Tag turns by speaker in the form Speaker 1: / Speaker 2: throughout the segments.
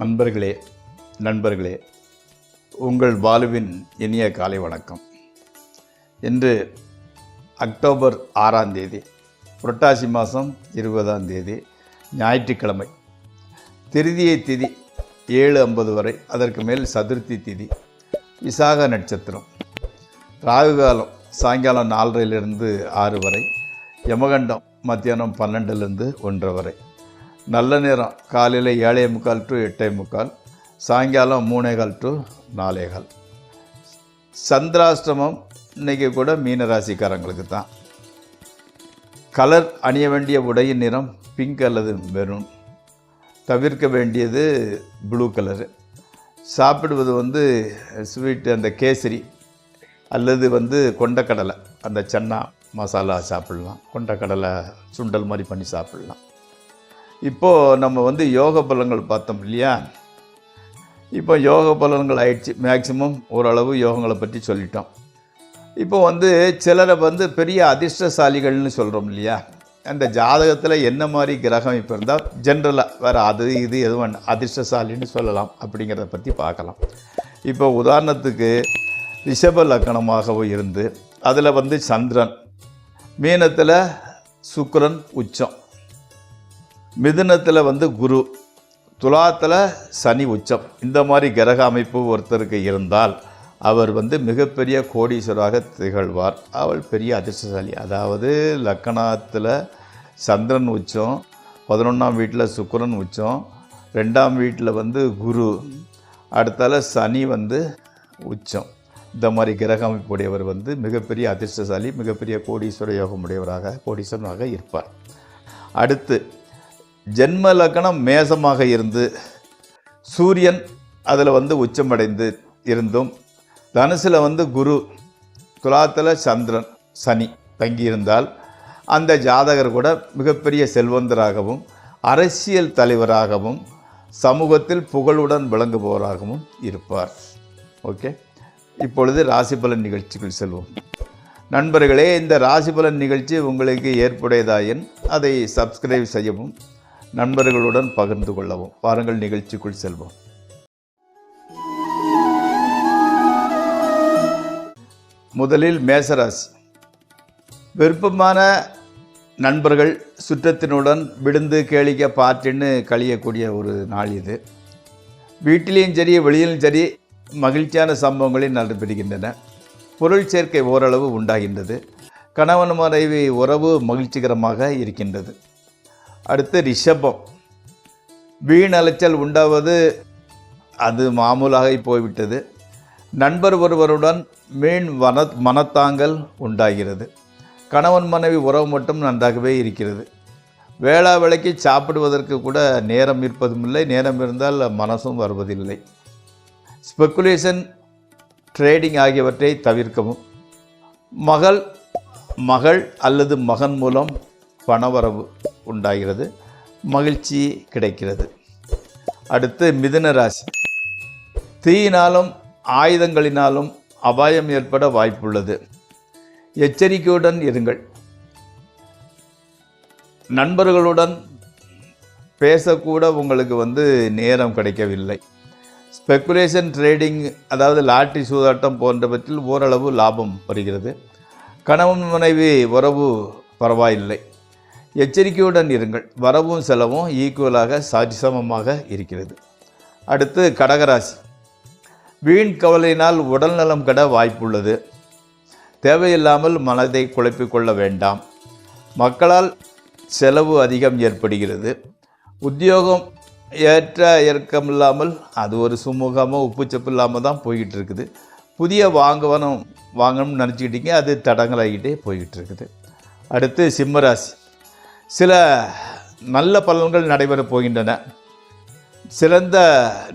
Speaker 1: நண்பர்களே, உங்கள் பாலுவின் இனிய காலை வணக்கம். இன்று அக்டோபர் 6ஆம் தேதி, புரட்டாசி மாதம் 20ஆம் தேதி, ஞாயிற்றுக்கிழமை. திருதியை திதி 7:50 வரை, அதற்கு மேல் சதுர்த்தி திதி, விசாக நட்சத்திரம். ராகு காலம் சாயங்காலம் 4:30 6 வரை, யமகண்டம் மத்தியானம் 12 1 வரை. நல்ல நேரம் காலையில் 7:45 to 8:45, சாயங்காலம் 3:15 to 4:15. சந்திராஷ்டமம் இன்றைக்கி கூட மீன ராசிக்காரங்களுக்கு தான். கலர் அணிய வேண்டிய உடையின் நிறம் பிங்க் அல்லது மெரூன். தவிர்க்க வேண்டியது ப்ளூ கலரு. சாப்பிடுவது ஸ்வீட்டு, அந்த கேசரி அல்லது கொண்டக்கடலை, அந்த சன்னா மசாலா சாப்பிட்லாம். கொண்டக்கடலை சுண்டல் மாதிரி பண்ணி சாப்பிட்லாம். இப்போது நம்ம யோக பலன்கள் பார்த்தோம் இல்லையா? இப்போ யோக பலன்கள் ஆயிடுச்சு. மேக்சிமம் ஓரளவு யோகங்களை பற்றி சொல்லிட்டோம். இப்போ சிலரை பெரிய அதிர்ஷ்டசாலிகள்னு சொல்கிறோம் இல்லையா? அந்த ஜாதகத்தில் என்ன மாதிரி கிரகம் இப்போ இருந்தால் ஜென்ரலாக வேறு அது இது எதுவும் அதிர்ஷ்டசாலின்னு சொல்லலாம் அப்படிங்கிறத பற்றி பார்க்கலாம். இப்போ உதாரணத்துக்கு ரிஷப லக்கணமாகவும் இருந்து அதில் சந்திரன், மீனத்தில் சுக்கிரன் உச்சம், மிதுனத்தில் குரு, துலாத்தில் சனி உச்சம், இந்த மாதிரி கிரக அமைப்பு ஒருத்தருக்கு இருந்தால் அவர் மிகப்பெரிய கோடீஸ்வராக திகழ்வார். அவள் பெரிய அதிர்ஷ்டசாலி. அதாவது லக்கணத்தில் சந்திரன் உச்சம், 11ஆம் வீட்டில் சுக்கிரன் உச்சம், 2ஆம் வீட்டில் குரு, அடுத்தால சனி உச்சம். இந்த மாதிரி கிரக அமைப்புடையவர் மிகப்பெரிய அதிர்ஷ்டசாலி, மிகப்பெரிய கோடீஸ்வர யோகமுடையவராக கோடீஸ்வரனாக இருப்பார். அடுத்து ஜென்ம லக்கணம் மேசமாக இருந்து சூரியன் அதில் உச்சமடைந்து இருந்தும், தனுசில் குரு, துலாத்தில் சந்திரன் சனி தங்கியிருந்தால் அந்த ஜாதகர் கூட மிகப்பெரிய செல்வந்தராகவும் அரசியல் தலைவராகவும் சமூகத்தில் புகழுடன் விளங்குபவராகவும் இருப்பார். ஓகே, இப்பொழுது ராசிபலன் நிகழ்ச்சிக்குள் செல்வோம். நண்பர்களே, இந்த ராசிபலன் நிகழ்ச்சி உங்களுக்கு ஏற்புடையதாயின் அதை சப்ஸ்கிரைப் செய்யவும், நண்பர்களுடன் பகிர்ந்து கொள்ளவும். வாருங்கள் நிகழ்ச்சிக்குள் செல்வோம். முதலில் மேசராசி. விருப்பமான நண்பர்கள் சுற்றத்தினுடன் விடுந்து கேளிக்கை பார்ட்டின்னு கழியக்கூடிய ஒரு நாள் இது. வீட்டிலையும் சரி வெளியிலும் சரி மகிழ்ச்சியான சம்பவங்களில் நடைபெறுகின்றன. பொருள் சேர்க்கை ஓரளவு உண்டாகின்றது. கணவன் மனைவி உறவு மகிழ்ச்சிகரமாக இருக்கின்றது. அடுத்து ரிஷபம். வீண் அலைச்சல் உண்டாவது அது மாமூலாக போய்விட்டது. நண்பர் ஒருவருடன் மீன் மனத்தாங்கல் உண்டாகிறது. கணவன் மனைவி உறவு மட்டும் நன்றாகவே இருக்கிறது. வேளா வேளைக்கு சாப்பிடுவதற்கு கூட நேரம் இருப்பதும் இல்லை. நேரம் இருந்தால் மனசும் வருவதில்லை. ஸ்பெக்குலேஷன், ட்ரேடிங் ஆகியவற்றை தவிர்க்கவும். மகள் அல்லது மகன் மூலம் பணவரவு உண்டாகிறது, மகிழ்ச்சி கிடைக்கிறது. அடுத்து மிதுன ராசி. தீயினாலும் ஆயுதங்களினாலும் அபாயம் ஏற்பட வாய்ப்புள்ளது. எச்சரிக்கையுடன் இருங்கள். நண்பர்களுடன் பேசக்கூட உங்களுக்கு நேரம் கிடைக்கவில்லை. ஸ்பெக்குலேஷன், ட்ரேடிங், அதாவது லாட்டரி சூதாட்டம் போன்றவற்றில் ஓரளவு லாபம் வருகிறது. கணவன் மனைவி உறவு பரவாயில்லை. எச்சரிக்கையுடன் இருங்கள். வரவும் செலவும் ஈக்குவலாக சரிசமமாக இருக்கிறது. அடுத்து கடகராசி. வீண் கவலையினால் உடல்நலம் கெட வாய்ப்புள்ளது. தேவையில்லாமல் மனதை குழப்பிக்கொள்ள வேண்டாம். மக்களால் செலவு அதிகம் ஏற்படுகிறது. உத்தியோகம் ஏற்ற இறக்கமில்லாமல் அது ஒரு சுமூகமாக உப்புச்சப்பு இல்லாமல் தான் போய்கிட்டு இருக்குது. புதிய வாங்கணும்னு நினச்சிக்கிட்டீங்க, அது தடங்களாகிட்டே போய்கிட்டு இருக்குது. அடுத்து சிம்மராசி. சில நல்ல பலன்கள் நடைபெறப் போகின்றன.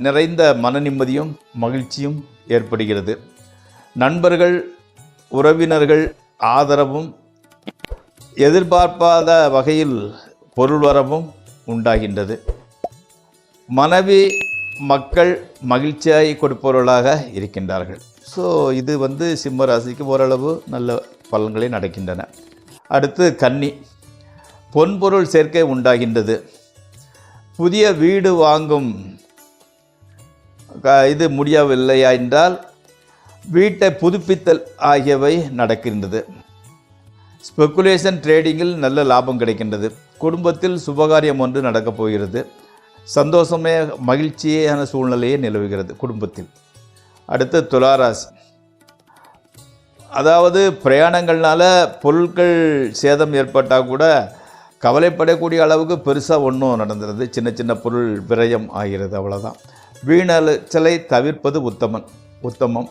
Speaker 1: நிறைந்த மன நிம்மதியும் மகிழ்ச்சியும் ஏற்படுகிறது. நண்பர்கள் உறவினர்கள் ஆதரவும் எதிர்பார்ப்பாத வகையில் பொருள் வரவும் உண்டாகின்றது. மனைவி மக்கள் மகிழ்ச்சியாய் கொடுப்பவர்களாக இருக்கின்றார்கள். ஸோ இது சிம்ம ராசிக்கு ஓரளவு நல்ல பலன்களை நடக்கின்றன. அடுத்து கன்னி. பொன்பொருள் சேர்க்கை உண்டாகின்றது. புதிய வீடு வாங்கும் இது முடியவில்லையா என்றால் வீட்டை புதுப்பித்தல் ஆகியவை நடக்கின்றது. ஸ்பெக்குலேஷன் ட்ரேடிங்கில் நல்ல லாபம் கிடைக்கின்றது. குடும்பத்தில் சுபகாரியம் ஒன்று நடக்கப் போகிறது. சந்தோஷமே மகிழ்ச்சியான சூழ்நிலையே நிலவுகிறது குடும்பத்தில். அடுத்து துளாராசி. அதாவது பிரயாணங்கள்னால பொருட்கள் சேதம் ஏற்பட்டால் கூட கவலைப்படக்கூடிய அளவுக்கு பெருசாக ஒன்றும் நடந்துடுது. சின்ன சின்ன பொருள் விரயம் ஆகிறது, அவ்வளோதான். வீணலைச்சலை தவிர்ப்பது உத்தமம்.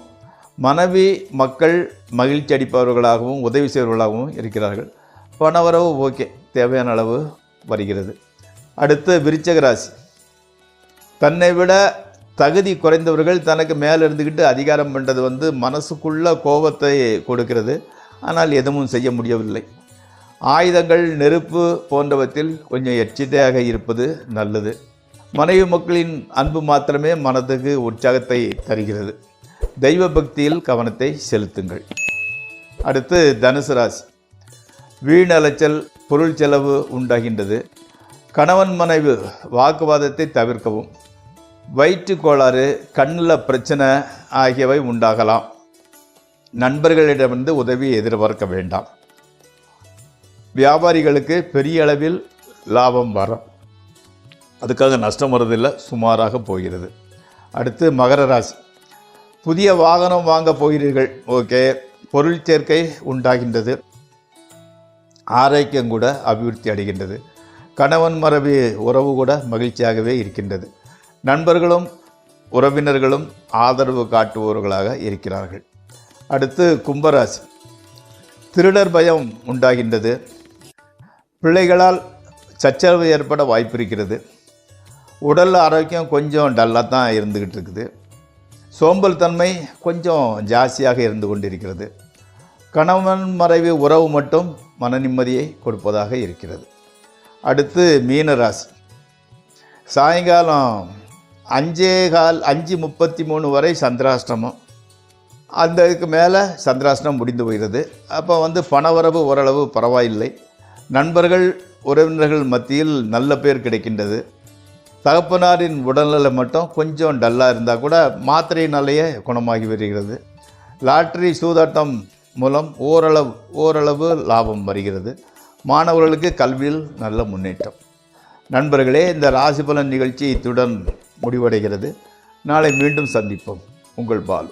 Speaker 1: மனைவி மக்கள் மகிழ்ச்சி அளிப்பவர்களாகவும் உதவி செய்வர்களாகவும் இருக்கிறார்கள். பணவரவு ஓகே, தேவையான அளவு வருகிறது. அடுத்து விருச்சிக ராசி. தன்னை விட தகுதி குறைந்தவர்கள் தனக்கு மேலே இருந்துக்கிட்டு அதிகாரம் பண்ணுறது மனசுக்குள்ள கோபத்தை கொடுக்கிறது. ஆனால் எதுவும் செய்ய முடியவில்லை. ஆயுதங்கள், நெருப்பு போன்றவற்றில் கொஞ்சம் எச்சரிக்கையாக இருப்பது நல்லது. மனைவி மக்களின் அன்பு மாத்திரமே மனதுக்கு உற்சாகத்தை தருகிறது. தெய்வ பக்தியில் கவனத்தை செலுத்துங்கள். அடுத்து தனுசு ராசி. வீண் அலைச்சல், பொருள் செலவு உண்டாகின்றது. கணவன் மனைவி வாக்குவாதத்தை தவிர்க்கவும். வயிற்று கோளாறு, கண்ணில் பிரச்சனை ஆகியவை உண்டாகலாம். நண்பர்களிடமிருந்து உதவி எதிர்பார்க்க வேண்டாம். வியாபாரிகளுக்கு பெரிய அளவில் லாபம் வரும். அதுக்காக நஷ்டம் வருவதில்லை, சுமாராக போகிறது. அடுத்து மகர ராசி. புதிய வாகனம் வாங்க போகிறீர்கள், ஓகே. பொருள் சேர்க்கை உண்டாகின்றது. ஆரோக்கியம் கூட அபிவிருத்தி அடைகின்றது. கணவன் மனைவி உறவு கூட மகிழ்ச்சியாகவே இருக்கின்றது. நண்பர்களும் உறவினர்களும் ஆதரவு காட்டுபவர்களாக இருக்கிறார்கள். அடுத்து கும்பராசி. திருடர் பயம் உண்டாகின்றது. பிள்ளைகளால் சச்சரவு ஏற்பட வாய்ப்பு இருக்கிறது. உடல் ஆரோக்கியம் கொஞ்சம் டல்லாக தான் இருந்துக்கிட்டு இருக்குது. சோம்பல் தன்மை கொஞ்சம் ஜாஸ்தியாக இருந்து கொண்டிருக்கிறது. கணவன் மனைவி உறவு மட்டும் மன நிம்மதியை கொடுப்பதாக இருக்கிறது. அடுத்து மீன ராசி. சாயங்காலம் 5:33 வரை சந்திராஷ்டமம். அந்த இதுக்கு மேலே சந்திராஷ்டமம் முடிந்து போகிறது. அப்போ பணவரவு ஓரளவு பரவாயில்லை. நண்பர்கள் உறவினர்கள் மத்தியில் நல்ல பேர் கிடைக்கின்றது. தகப்பனாரின் உடல்நிலை மட்டும் கொஞ்சம் டல்லாக இருந்தால் கூட மாத்திரையினாலேயே குணமாகி வருகிறது. லாட்ரி சூதாட்டம் மூலம் ஓரளவு லாபம் வருகிறது. மாணவர்களுக்கு கல்வியில் நல்ல முன்னேற்றம். நண்பர்களே, இந்த ராசி பலன் நிகழ்ச்சி இத்துடன் முடிவடைகிறது. நாளை மீண்டும் சந்திப்போம். உங்கள் பாலு.